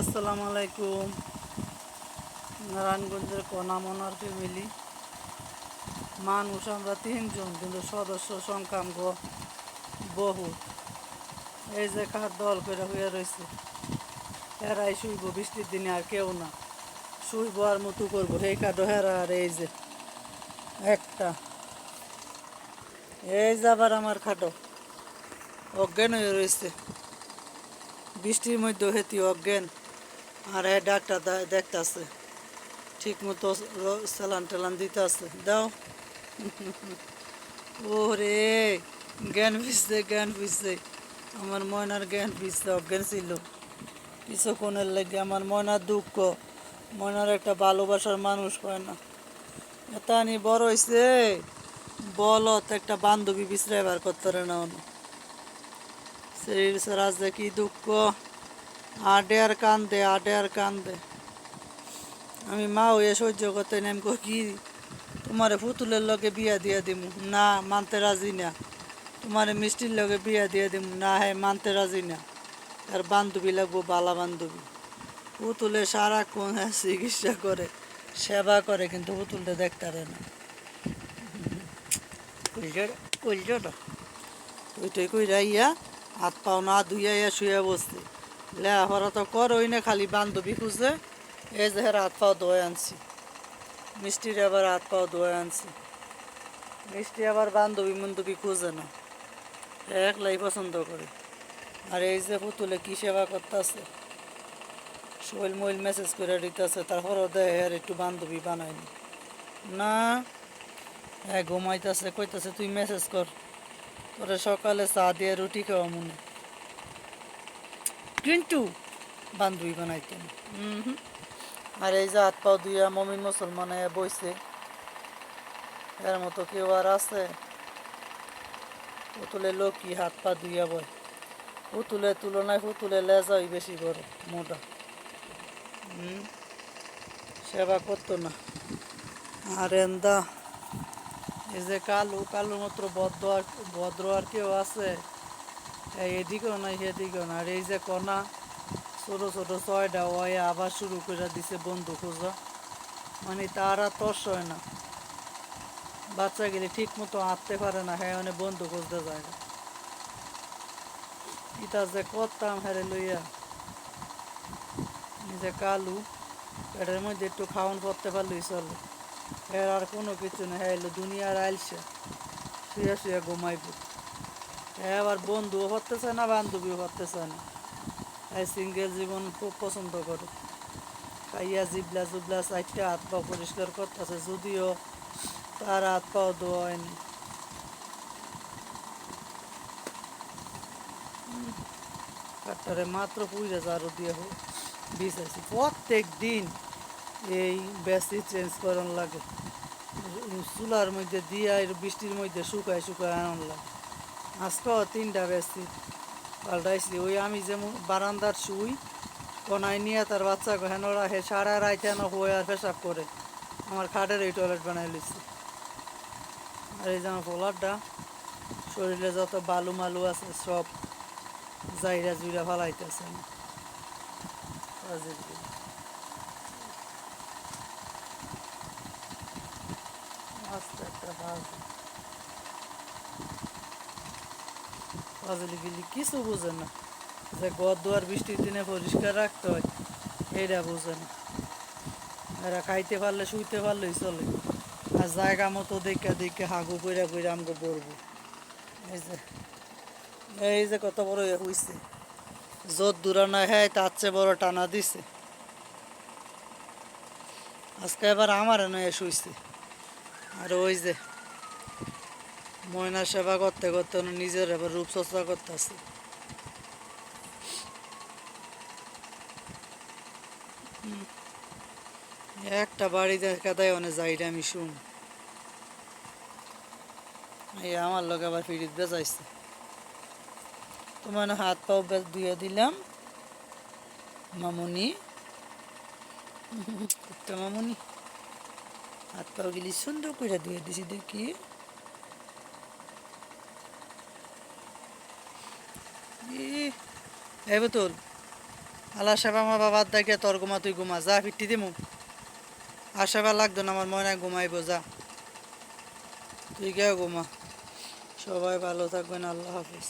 আসসালামু আলাইকুম। নারায়ণগঞ্জের কণামনার ফ্যামিলি মানুষ আমরা 3 জন, কিন্তু সদস্য সংখ্যা বহুত। এই যে খাট দল করে হয়ে রয়েছে, হেরাই শুইব বৃষ্টির দিনে, আর কেউ না। শুইব আর মতো করবো, এই খাটো হেরা। আর এই যে একটা, এই যে আবার আমার খাটো অজ্ঞান হয়ে রয়েছে বৃষ্টির মধ্যে, হেতি অজ্ঞান। আর এই ডাক্তার দেখতেছে, ঠিক মতো স্যালান টেলান দিতে আছে। দাও। ওরে, জ্ঞান ফিরছে, জ্ঞান ফিরছে। আমার ময়নার জ্ঞান ফিরছে, অজ্ঞান ছিল কিছুক্ষণের লেগে। আমার ময়নার দুঃখ, ময়নার একটা ভালোবাসার মানুষ হয় না। এটা নি বড় হয়েছে, বলত একটা বান্ধবী বিশ্রাইবার করতে পারে না। সেই রাজে কি দুঃখ, আডে আর কান্দে, আডে আর কান্দে। আমি মা হয়ে সহ্য করতে নেম, কি তোমারে পুতুলের লগে বিয়া দিয়া দিমু, না মানতে রাজি না। তোমার মিষ্টির লগে বিয়া দিয়ে দিম, না হ্যাঁ মানতে রাজি না। আর বান্ধবী লাগবো, বালা বান্ধবী। পুতুলে সারাক্ষণ চিকিৎসা করে, সেবা করে, কিন্তু পুতুলটা দেখতে পারে না। কইলটা ওইটাই কই রাইয়া হাত পাও না ধুইয়া শুয়ে বসছে। লেহাপড়া তো করোই না, খালি বান্ধবী খুঁজে। এই যে হাত পাও ধোয় আনছি, মিষ্টির আবার হাত পাও ধোয় আনছি। মিষ্টি আবার বান্ধবী খুঁজে না, একলাই পছন্দ করে। আর এই যে পুতুলে কি সেবা করতেছে, শৈল মইল মেসেজ করে দিতেছে, তারপরও দেয় আর একটু বান্ধবী বানায়নি না। ঘুমাইতেছে, কইতেছে তুই মেসেজ কর, তোরে সকালে চা দিয়ে রুটি খাওয়া মনে, কিন্তু বান্ধবী বানাইতেন। আর এই যে হাত পাও দুইয়া মমিন মুসলমান বইছে, এর মতো কেউ আর আছে? পুতুলের লোক কি হাত পা ধুইয়া বয়? পুতুলের তুলনায় পুতুলের লেজাই বেশি বড়, মোটা। সেবা করতো না। আর এন্দা এই যে কালু, কালুর মাত্র ভদ্র আর কেউ আছে? এদিকেও নাই সেদিকেও না। আর এই যে কণা, ছোট ছোট 6টা ওয়ে আবার শুরু করে দিছে বন্ধু খোঁজা। মানে তারা তর্স হয় না, বাচ্চা গেলে ঠিক মতো আঁকতে পারে না, হ্যাঁ মানে বন্ধু খুঁজতে যায় না। ইটা যে করতাম হ্যারে লইয়া। এই যে কালু, পেটের মধ্যে একটু খাওয়ান করতে পারলেই চলে, এর আর কোনো কিছু নেই। হ্যাঁ এলো দুনিয়ার আইলসে, শুয়ে শুয়ে ঘুমাইব। হ্যাঁ আবার বন্ধুও হতে চায় না, বান্ধবীও হতে চায় না। হ্যাঁ সিঙ্গেল জীবন খুব পছন্দ করে। খাইয়া জিবলা জুবলা 4টা হাত পা পরিষ্কার করতেছে, যদিও তার হাত পাও ধোয়া হয়নি। কাটারে মাত্র পুইরা ঝাড়ু দিয়ে বিছাইছি। প্রত্যেক দিন এই বেশি চেঞ্জ করার লাগে, চুলার মধ্যে দিয়ে বৃষ্টির মধ্যে শুকায় শুকায় আনার লাগে। আজকেও 3টা বেশি পাল্টাইছি। ওই আমি যেমন বারান্দার শুই, কোনায় নিয়ে তার বাচ্চা হেন রাখে, সারা রাত হেন হয়ে আর পেশাব করে, আমার খাটের এই টয়লেট বানাই লিছি। আর এই যে আমার পোলারটা, শরীরে যত বালু মালু আছে সব জাইরা জুইরা ফালাইতেছে। আস্তে একটা ফাজলি গিলি কিছু বুঝে না, যে ঘর দুয়ার বৃষ্টির দিনে পরিষ্কার রাখতে হয় এইটা বুঝে না। এরা খাইতে পারলে শুইতে পারলেই চলে, আর জায়গা মতো দেখে দেখে হাগু কইরা কইরা আমাকে পড়বো। এই যে এই যে কত বড় হইছে, জোর দূরানো হ্যাঁ তার চেয়ে বড় টানা দিছে। আজকে এবার আমার নয় শুইছে। আর ওই যে ময়নার সেবা করতে করতে নিজের এবার রূপচর্চা করতেছে। একটা বাড়ি দেখা দেয় অনেক যাইটা আমি শুন, এই আমার লোক আবার ফিরিত বেজাইছে। তোমার হাত পাও ধুয়ে দিলাম মামুনি, মামুনি হাত পাও গেলি সুন্দর করে ধুয়ে দিছি। দেখি এই বোতল, আল্লাহ সেবা আমার বাবার দেখে তোর ঘুমা তুই ঘুমা যা ফিরতি দিমু আর সেবা লাগতো না আমার ময়না ঘুমাইবো যা তুই কে ঘুমা সবাই ভালো থাকবেন আল্লাহ হাফিজ